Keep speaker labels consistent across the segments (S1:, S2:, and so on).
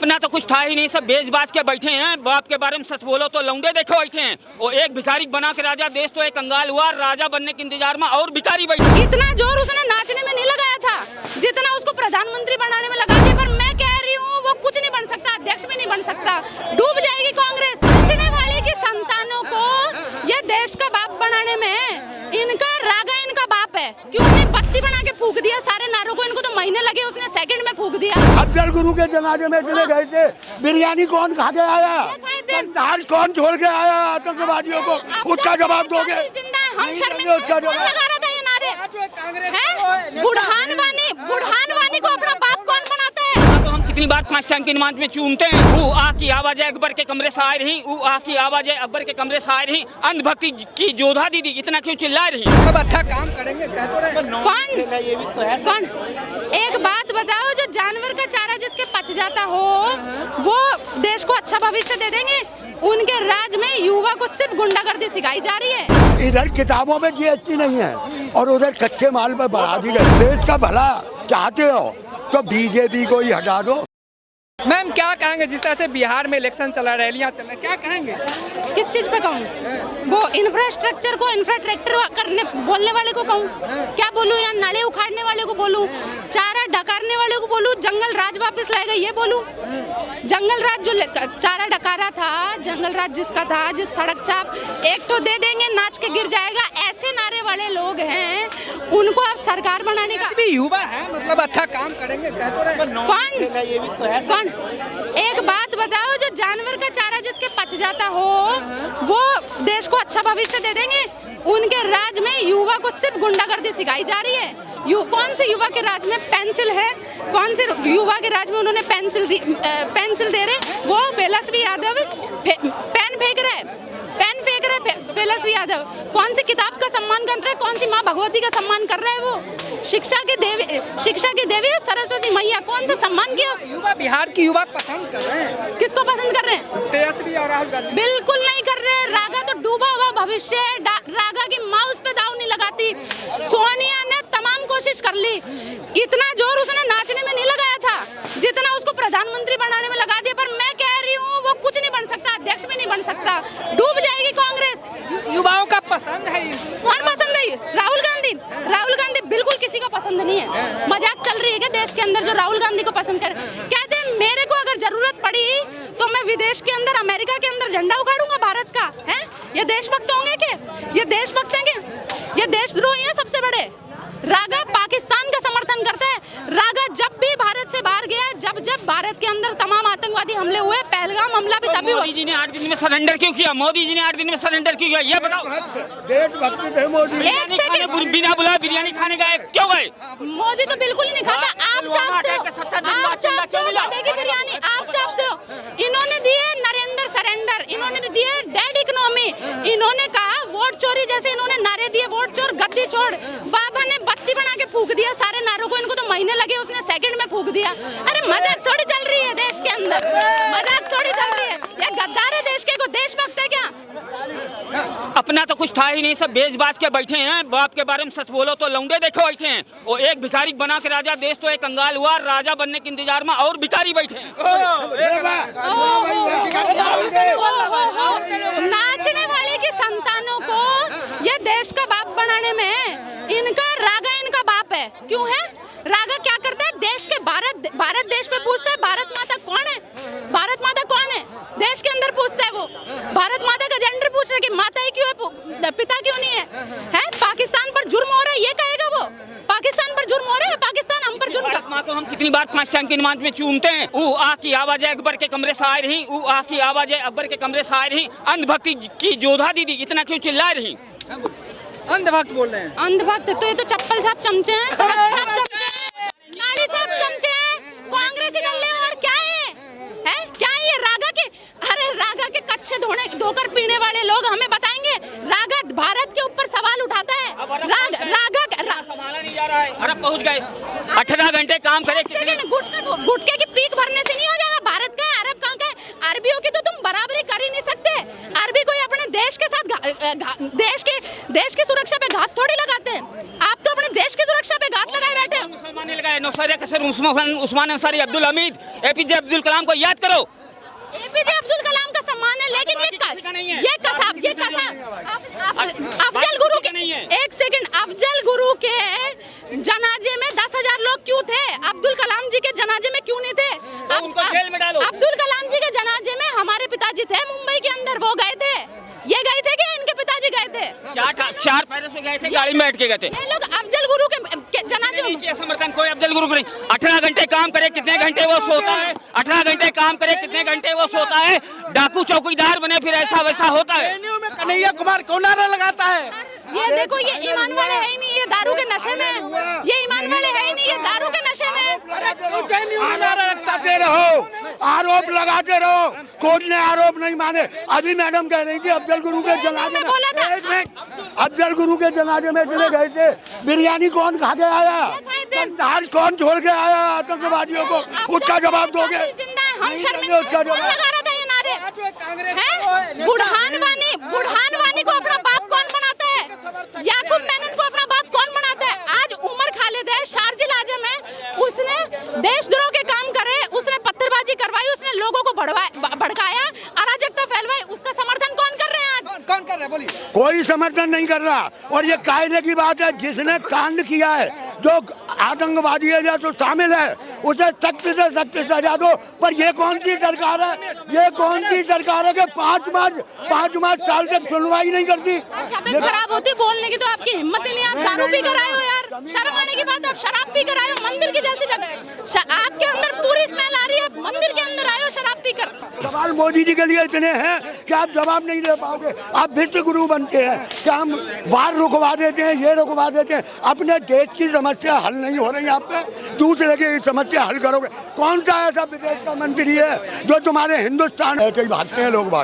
S1: अपना तो कुछ था ही नहीं, सब बेच-बाच के बैठे हैं। बाप के बारे में सच बोलो तो लौंडे देखो बैठे हैं। और एक भिखारी बना के राजा, देश तो एक कंगाल हुआ, राजा बनने के इंतजार में और भिखारी बैठे।
S2: इतना जोर उसने नाचने में नहीं लगाया था जितना उसको प्रधानमंत्री बनाने में लगा दिया। पर मैं कह रही हूँ वो कुछ नहीं बन सकता, अध्यक्ष भी नहीं बन सकता, डूब जाएगी कांग्रेस। नाचने वाले की संतानों को ये देश का बाप बनाने में इनका रागा इनका बाप है। क्यों उसने बत्ती बना के फूक दिया सारे नारों को, इनको तो महीने लगे, उसने सेकंड में फूक दिया।
S3: अफजल गुरु के जनाजे में चले गए थे, बिरयानी कौन खा के आया, दाल कौन छोड़ के आया आतंकवादियों को, उसका जवाब दोगे?
S2: हम शर्मिंदा लगा रहा था ये नारे। बुढ़ान वानी को अपना बाप कौन बनाता है?
S1: तो हम कितनी बार 5 टाइम की नमाज में चूमते हैं। ऊ आ की आवाज़ अकबर के कमरे से आ रही, ऊ आ की आवाज़ अकबर के कमरे से आ रही। अंधभक्ति की जोधा दीदी इतना क्यों चिल्ला रही?
S4: सब अच्छा काम करेंगे कह तो रहे।
S2: कौन? एक बात बताओ, जो जानवर का चारा जिसके पच जाता हो वो देश को अच्छा भविष्य दे देंगे? उनके राज में युवा को सिर्फ गुंडागर्दी सिखाई जा रही है।
S3: इधर किताबों में जीएसटी नहीं है और उधर कच्चे माल पर बढ़ा दी गई। देश का भला चाहते हो तो बीजेपी को ही हटा दो।
S4: मैम क्या कहेंगे, जिस तरह से बिहार में इलेक्शन चला, रैलियां चल रही, क्या कहेंगे?
S2: किस चीज पे कहूँ? वो इंफ्रास्ट्रक्चर को इंफ्रास्ट्रक्चर करने बोलने वाले को कहूँ? क्या बोलूँ? या नाले उखाड़ने वाले को बोलूँ? चारा डकारने वाले को बोलूँ? जंगल राज वापस लाएगा ये बोलूँ? जंगल राज जो चारा डकारा था, जंगल राज जिसका था, जिस सड़क छाप एक तो दे देंगे नाच के गिर जाएगा, ऐसे नारे वाले लोग हैं, उनको अब सरकार बनाने का
S4: भी युवा है, मतलब अच्छा काम करेंगे कह तो रहे।
S2: कौन? एक बात बताओ, जो जानवर का चारा जिसके पच जाता हो वो देश को अच्छा भविष्य दे देंगे? उनके राज में युवा को सिर्फ गुंडागर्दी सिखाई जा रही है। कौन से युवा के राज में पेंसिल है? कौन से युवा के राज में उन्होंने पेंसिल दे रहे? वो तेजस्वी यादव पेन फेंक रहे तेजस्वी यादव। कौन सी किताब का सम्मान कर रहे हैं? कौन सी माँ भगवती का सम्मान कर रहे हैं? वो शिक्षा की देवी है सरस्वती मैया, कौन सा सम्मान किया?
S4: युवा, बिहार की युवा पसंद कर रहे हैं।
S2: किसको पसंद कर रहे हैं?
S4: तेजस्वी और राहुल गांधी।
S2: बिल्कुल नहीं कर रहे। रागा तो डूबा हुआ भविष्य है। रागा की माँ उस पे दाव नहीं लगाती। सोनिया ने तमाम कोशिश कर ली, इतना जोर उसने नाचने में नहीं लगाया था जितना उसको प्रधानमंत्री बनाने में लगा दिया। पर मैं कह रही हूँ वो कुछ नहीं बन सकता, अध्यक्ष भी नहीं बन सकता, डूब जाएगी कांग्रेस।
S4: युवाओं का पसंद है।
S2: कौन पसंद है? राहुल गांधी बिल्कुल किसी को पसंद नहीं है। मजाक चल रही है क्या देश के अंदर जो राहुल गांधी को पसंद करे? कहते हैं मेरे को अगर जरूरत पड़ी तो मैं विदेश के अंदर, अमेरिका के अंदर झंडा उखाड़ूंगा भारत का। है ये देशभक्त होंगे क्या? ये देशभक्त हैं क्या? ये देशद्रोही हैं सबसे बड़े। रागा पाकिस्तान का समर्थन करता है। रागा जब भी भारत से बाहर गया, जब भारत के अंदर तमाम आतंकवादी हमले हुए, पहलगाम हमला भी तभी हुआ।
S1: मोदी जी ने 8 दिन में सरेंडर क्यों किया? मोदी जी ने 8 दिन में सरेंडर क्यों किया? ये बताओ।
S3: देशभक्त थे मोदी।
S2: एक सेकंड,
S1: बिना बुलाए बिरयानी खाने गए, क्यों गए?
S2: मोदी तो बिल्कुल ही नहीं खाता। आप चाहते हो गधे की बिरयानी, आप चाहते हो। इन्होंने दिए नरेंद्र सरेंडर, इन्होंने दिए डेड इकोनॉमी, इन्होंने कहा वोट चोरी, जैसे इन्होंने नारे दिए वोट चोर गद्दी छोड़। बाबा ने बत्ती बना के फूक दिया सारे नारों को, इनको तो महीने लगे, उसने सेकंड में फूक दिया। अरे मजाक थोड़ी चल रही है देश के अंदर, मजाक थोड़ी चल रही है। ये गद्दार है देश के, को देशभक्त है क्या?
S1: अपना तो कुछ था ही नहीं, सब बेच-बाच के बैठे हैं। बाप के बारे में सच बोलो तो लौंडे देखो बैठे हैं। और एक भिखारी बना के राजा, देश तो एक कंगाल हुआ, राजा बनने के इंतजार में और भिखारी बैठे हैं।
S2: नाचने वाले की संतानों को ये देश का बाप बनाने में इनका रागा इनका बाप है। क्यों है? रागा क्या करता है? देश के भारत देश में पूछता है भारत माता कौन है? भारत माता कौन है? देश के अंदर पूछता है वो। भारत माता का जेंडर पूछ रहा है कि माता ही क्यों है, पिता क्यों नहीं है? पाकिस्तान पर जुर्म हो रहा है ये कहेगा वो? पाकिस्तान पर जुर्म हो रहा है, पाकिस्तान हम पर जुर्म
S1: माँ को हम कितनी बार 5 टाइम की नमाज में चूमते हैं। ऊ आ की आवाज़ अकबर के कमरे से आ रही, ऊ आ की आवाज़ अकबर के कमरे से आ रही। अंधभक्ति की जोधा दीदी इतना क्यों चिल्ला रही?
S4: अंधभक्त बोल रहे हैं।
S2: अंधभक्त तो ये तो चप्पल छाप चमचे हैं, सड़क छाप चमचे हैं, नाली छाप चमचे हैं, कांग्रेसी दल और क्या है? क्या है ये? रागा के, अरे रागा के कच्चे धोकर पीने वाले लोग हमें बताएंगे। रागा भारत के ऊपर सवाल उठाता है। रागा
S1: संभाला नहीं जा रहा है। अरब पहुंच गए, 18 घंटे काम करे।
S2: गुटके की पीक भरने से नहीं हो जाएगा। भारत का है, अरब कहाँ का है? अरबियों की तो तुम बराबरी कर ही नहीं सकते। अरबी कोई अपने देश के साथ देश की सुरक्षा पे घात थोड़ी लगाते हैं। आप तो अपने देश की सुरक्षा पे घात लगाए बैठे हो।
S1: मुसलमान ने लगाए, मौलाना कसर उस्मान अंसारी, अब्दुल हमीद, एपीजे अब्दुल कलाम को याद करो।
S2: एपीजे अब्दुल कलाम का सम्मान है, लेकिन अफजल गुरु के, एक सेकंड, अफजल गुरु के जनाजे में 10,000 लोग क्यों थे? अब्दुल कलाम जी के जनाजे में क्यों नहीं थे?
S1: तो उनको जेल में डालो।
S2: अब्दुल कलाम जी के जनाजे में हमारे पिताजी थे मुंबई के अंदर, वो गए थे। ये गए थे कि इनके पिताजी गए थे?
S1: चार पैरों से गए थे, गाड़ी में बैठ के गए थे।
S2: ये लोग अफजल गुरु के जनाजे में
S1: समर्थन कोई अफजल गुरु को नहीं। 18 घंटे काम करे, कितने घंटे वो सोता है? 18 घंटे काम करे, कितने घंटे वो सोता है? डाकू चौकीदार बने, फिर ऐसा वैसा होता है।
S5: कन्हैया कुमार कौन नारा लगाता है?
S2: ये देखो, ये ईमान वाले है ही नहीं, ये दारू के नशे में। ये ईमान वाले है ही नहीं, ये दारू के नशे में।
S5: नारा
S3: लगाते रहो, आरोप लगाते रहो, कोर्ट ने आरोप नहीं माने। अभी मैडम कह रही थी अफजल गुरु के जनाजे में, अफजल गुरु के जनाजे में चले गए थे, बिरयानी कौन खा के आया? कंधार कौन छोड़ के आया आतंकवादियों को? उसका जवाब दोगे?
S2: हम शर्मिंदा लगा रहा था ये नारे। बुढ़ान वानी को अपना बाप कौन बनाता है? याकूब मेनन को अपना बाप कौन बनाता है? आज उमर खालिद है, शारजिल आजम है, उसने देशद्रोह के काम करे, उसने पत्थरबाजी करवाई, उसने लोगों को भड़काया, अराजकता फैलवाई। उसका समर्थन कौन कर रहे हैं आज?
S4: कौन कर रहा है बोलिए?
S3: कोई समर्थन नहीं कर रहा। और ये कायदे की बात है, जिसने कांड किया है, जो आतंकवादी है या तो शामिल है, उसे सख्त से सख्त सजा दो। पर ये कौन सी सरकार है? ये कौन सी सरकार है कि 5 साल तक सुनवाई नहीं करती?
S2: तबीयत खराब होती बोलने की तो आपकी हिम्मत ही नहीं। आप दारू पी कर आए हो यार, शर्म आने की बात है। आप शराब पी कर आए हो मंदिर की जैसी जगह, आपके अंदर पूरी स्मेल आ रही है, मंदिर के अंदर आए हो शराब पी कर।
S3: सवाल मोदी जी के लिए इतने हैं कि आप जवाब नहीं दे पाओगे। आप विश्व गुरु बनते हैं कि हम बाहर रुकवा देते हैं, ये रुकवा देते हैं। अपने देश की समस्या हल नहीं हो रही, आप पे दूसरे की समस्या हल करोगे। कौन सा ऐसा विदेश का मंत्री है जो तुम्हारे हिंदुस्तान? ऐसे ही भागते हैं लोग,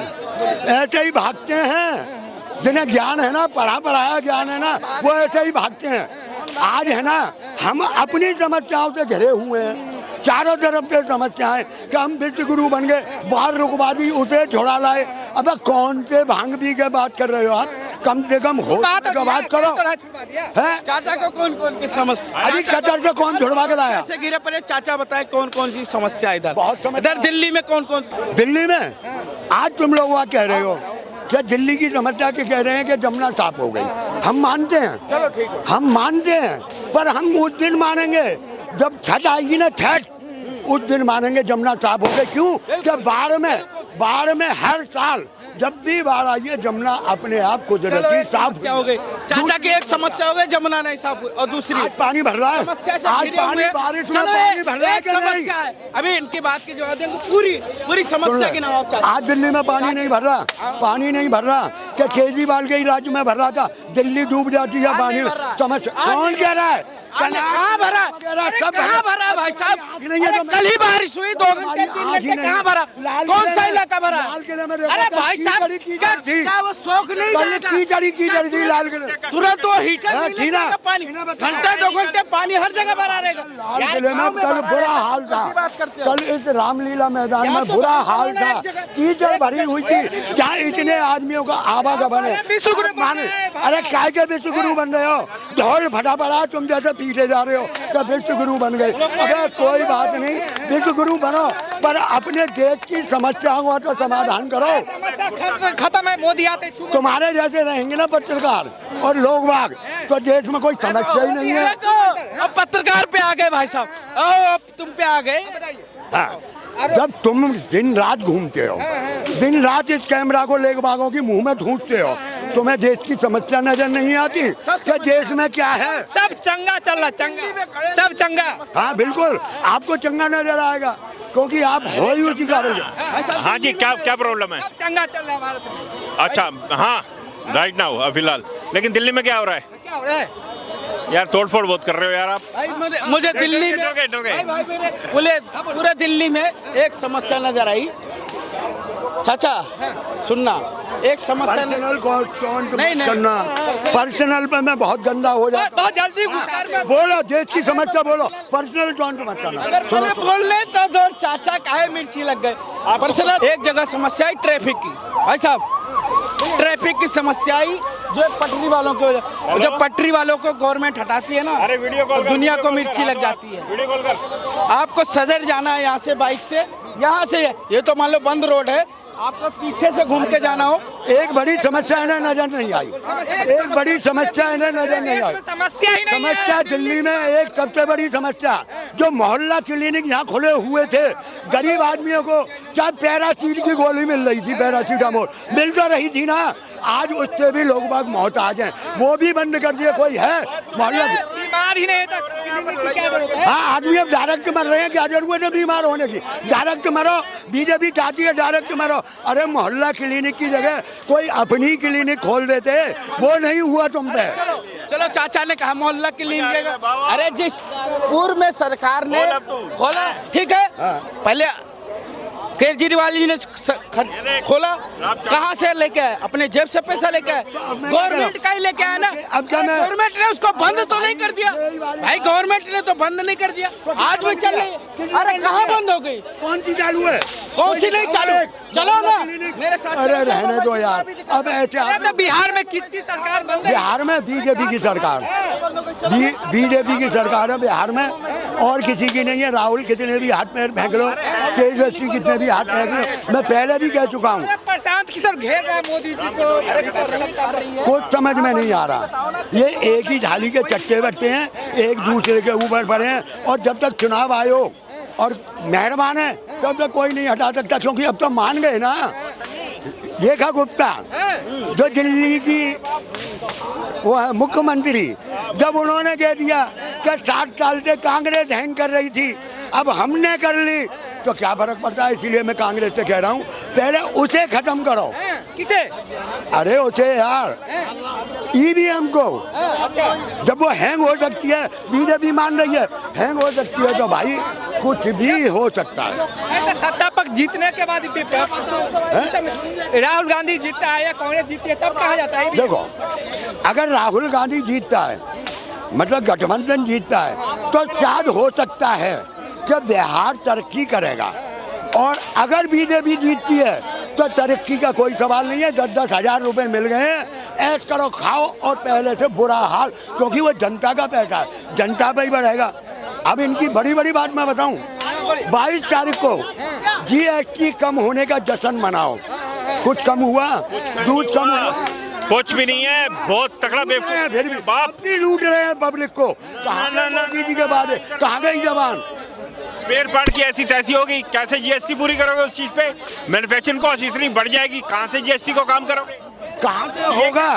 S3: ऐसे ही भागते हैं। जिन्हें ज्ञान है ना, पढ़ाया ज्ञान है ना, वो ऐसे ही भागते हैं। आज है ना, हम अपनी समस्याओं से घिरे हुए हैं, चारों तरफ से समस्याएं कि हम विश्व गुरु बन गए, बाहर रुकवादी उसे छोड़ा लाए। अब कौन से भांग पी के बात कर रहे हो आप? कम से कम हो बात करो। है
S5: चाचा को कौन कौन की समस्या?
S3: अभी कतर से कौन छुड़वा के लाया?
S5: ऐसे गिरे पड़े चाचा, बताए कौन कौन सी समस्या इधर?
S3: बहुत
S5: इधर दिल्ली में कौन कौन?
S3: दिल्ली में आज तुम लोग वहाँ कह रहे हो क्या दिल्ली की समस्या के कह रहे हैं कि जमुना साफ हो गई? हम मानते हैं,
S5: चलो ठीक है,
S3: हम मानते हैं, पर हम उस दिन मानेंगे जब छठ आएगी ना, छठ, उस दिन मानेंगे जमुना साफ हो गई। क्यों? कि बाढ़ में हर साल जब भी बाढ़ आई है, जमुना अपने आप कुदरती साफ
S5: हो गई। चाचा की एक समस्या हो गई, जमुना नहीं साफ हुई, और दूसरी
S3: आज पानी भर रहा है। आज पानी, बारिश में पानी भर रहा है कि नहीं?
S5: अभी इनकी बात की जवाब देंगे, पूरी समस्या की नाम।
S3: आज दिल्ली में पानी नहीं भर रहा, पानी नहीं भर रहा। क्या केजरीवाल के ही राज्य में भर रहा था? दिल्ली डूब जाती है पानी में। समस्या कौन कह रहा है?
S5: कहाँ भरा? कहाँ भरा भाई साहब? कल ही बारिश हुई 2 घंटे 3 घंटे, कहाँ भरा? कौन सा इलाका भरा? अरे भाई साहब, क्या वो शौक नहीं?
S3: कीचड़ थी लाल किले,
S5: तुरंत वो हीटर पानी, घंटे 2 घंटे पानी हर जगह भरा रहेगा।
S3: लाल किले में कल बुरा हाल था। कल इस रामलीला मैदान में बुरा हाल था, कीचड़ भरी हुई थी, जहाँ इतने आदमियों का आवागमन है। अरे काय के विश्व गुरु बन रहे हो? ढोल फटा पड़ा, तुम जैसे पीछे जा रहे हो तो विश्व गुरु बन गए। अबे कोई बात नहीं, विश्व गुरु बनो, पर अपने देश की समस्याओं का समाधान करो।
S4: खत्म है, मोदी आते
S3: तुम्हारे जैसे रहेंगे ना पत्रकार और लोग बाग, तो देश में कोई समस्या ही नहीं है।
S5: अब पत्रकार पे आ गए भाई साहब, अब तुम पे आ गए।
S3: हाँ, जब तुम दिन रात घूमते हो, दिन रात इस कैमरा को लेग बागों की मुंह में धूसते हो, तुम्हें देश की समस्या नजर नहीं आती कि देश में क्या है?
S4: सब चंगा चल रहा, चंगा, सब चंगा।
S3: हाँ बिल्कुल, आपको चंगा नजर आएगा क्योंकि आप हो ही उसी का।
S6: हाँ जी, क्या प्रॉब्लम है?
S4: सब चंगा चल रहा है भारत में।
S6: अच्छा, हाँ, राइट नाउ फिलहाल। लेकिन दिल्ली में क्या हो रहा है?
S4: क्या हो रहा है
S6: यार? तोड़फोड़ बहुत कर रहे हो यार आप।
S5: भाई मुझे दिल्ली में पूरे दिल्ली में एक समस्या नजर आई। चाचा सुनना, एक समस्या
S3: नहीं करना, पर्सनल पे मैं बहुत गंदा हो जाता,
S4: बहुत जल्दी
S3: बोलो देश की समस्या बोलो, पर्सनल टॉन्ट मत करना।
S5: अगर बोलने तो चाचा काहे मिर्ची लग गए? पर्सनल एक जगह समस्या आई ट्रैफिक की। भाई साहब, ट्रैफिक की समस्या आई, जो पटरी वालों को, जो पटरी वालों को गवर्नमेंट हटाती है ना,
S6: अरे वीडियो कॉल
S5: तो
S6: कर,
S5: दुनिया को
S6: वीडियो
S5: मिर्ची
S6: कॉल
S5: लग
S6: कर,
S5: जाती है।
S6: वीडियो कॉल कर।
S5: आपको सदर जाना है यहाँ से बाइक से, यहाँ से ये तो मान लो बंद रोड है, आपको पीछे से घूम के जाना हो।
S3: एक बड़ी समस्या इन्हें नजर नहीं आई, एक बड़ी समस्या इन्हें नजर नहीं आई।
S4: समस्या ही नहीं है।
S3: समस्या दिल्ली में एक सबसे बड़ी समस्या, जो मोहल्ला क्लिनिक यहाँ खुले हुए थे, गरीब आदमियों को क्या पैरासीट की गोली मिल रही थी, पैरासीटामोल मिल तो रही थी ना, आज उससे भी लोग बाग मोहताज हैं, वो भी बंद कर दिए। कोई है मोहल्ला
S4: बीमार ही नहीं था, क्लिनिक की क्या जरूरत है?
S3: हाँ, आदमी अब डायरेक्ट मर रहे हैं, क्या जरूरत है बीमार होने की? डायरेक्ट मरो, बीजेपी चाहती है डायरेक्ट मरो। अरे मोहल्ला क्लिनिक की जगह कोई अपनी क्लिनिक खोल देते, वो नहीं हुआ तुम पे।
S5: चलो चाचा ने कहा मोहल्ला क्लिनिक, अरे जिस पूर्व में सरकार ने खोला, ठीक है, पहले केजरीवाल जी ने खर्च खोला, कहाँ से लेके आए? अपने जेब से पैसा लेके आए, गवर्नमेंट का ही लेके आया ना।
S3: अब क्या मैं,
S5: गवर्नमेंट ने उसको बंद तो नहीं कर दिया भाई, गवर्नमेंट ने तो बंद नहीं कर दिया, आज भी चल रही है। अरे कहाँ बंद हो गई?
S3: कौन सी चालू है?
S5: कौन सी नहीं चालू? चलो ना मेरे साथ।
S3: अरे रहने दो यार, अब ऐसे
S4: तो बिहार में किसकी सरकार बन रही है?
S3: बिहार में बीजेपी की सरकार, बीजेपी की सरकार है बिहार में, और किसी की नहीं है। राहुल कितने भी हाथ पैर फेंक लो, तेजस्वी कितने भी हाथ फेंक लो, मैं पहले भी कह चुका हूँ,
S4: प्रशांत की सब घेर रहा है मोदी जी को।
S3: कुछ समझ में नहीं आ रहा। ये एक ही थाली के चट्टे बट्टे हैं, एक दूसरे के ऊपर पड़े हैं, और जब तक चुनाव आयोग और मेहरबान है तब तक कोई नहीं हटा सकता, क्योंकि अब तो मान गए ना। देखा गुप्ता जो दिल्ली की वो है मुख्यमंत्री, जब उन्होंने कह दिया कि 60 साल से कांग्रेस हैंग कर रही थी, अब हमने कर ली, तो क्या फर्क पड़ता है? इसीलिए मैं कांग्रेस से कह रहा हूँ, पहले उसे खत्म करो।
S4: किसे?
S3: अरे उसे यार, ईवीएम को। जब वो हैंग हो सकती है, बीजेपी मान रही है हैंग हो सकती है, तो भाई कुछ भी हो सकता है।
S4: सत्ता पर जीतने के बाद विपक्ष तो राहुल गांधी जीतता है या कांग्रेस जीतती है तब कहा जाता है?
S3: देखो, अगर राहुल गांधी जीतता है, मतलब गठबंधन जीतता है, तो शायद हो सकता है कि बिहार तरक्की करेगा, और अगर बीजेपी जीतती है तो तरक्की का कोई सवाल नहीं है। 10-10 हजार रुपए मिल गए हैं, ऐश करो खाओ, और पहले से बुरा हाल, क्योंकि वो जनता का पैसा है, जनता पे ही बढ़ेगा। अब इनकी बड़ी बड़ी बात मैं बताऊं, 22 तारीख को GST कम होने का जश्न मनाओ। कुछ कम हुआ? दूध कम हुआ?
S6: कुछ भी नहीं है, बहुत तगड़ा बेवकूफ
S3: फिर भी
S6: बाप
S3: अपनी लूट रहे हैं पब्लिक को। कहाँ मोदी जी के बाद कहाँ गई जवान?
S6: पेड़ पाड़ की ऐसी तैसी होगी, कैसे जीएसटी पूरी करोगे उस चीज पे? मैन्युफैक्चरिंग कॉस्ट इतनी बढ़ जाएगी, कहाँ से जीएसटी को काम करोगे?
S3: कहाँ से होगा?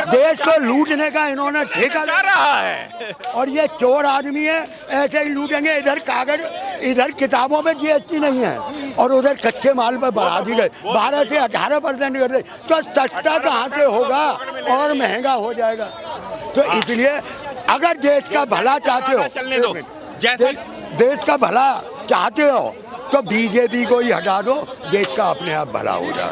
S3: देश को लूटने का इन्होंने ठेका
S6: जा रहा है,
S3: और ये चोर आदमी है, ऐसे ही लूटेंगे। इधर कागज, इधर किताबों में GST नहीं है, और उधर कच्चे माल पर बढ़ा दी गए 12 से 18% कर रहे, तो सस्ता कहाँ से होगा और महंगा हो जाएगा। तो इसलिए अगर देश का भला चाहते हो,
S6: चलने दो, जैसे
S3: देश का भला चाहते हो, तो बीजेपी को ही हटा दो, देश का अपने आप भला हो जाएगा।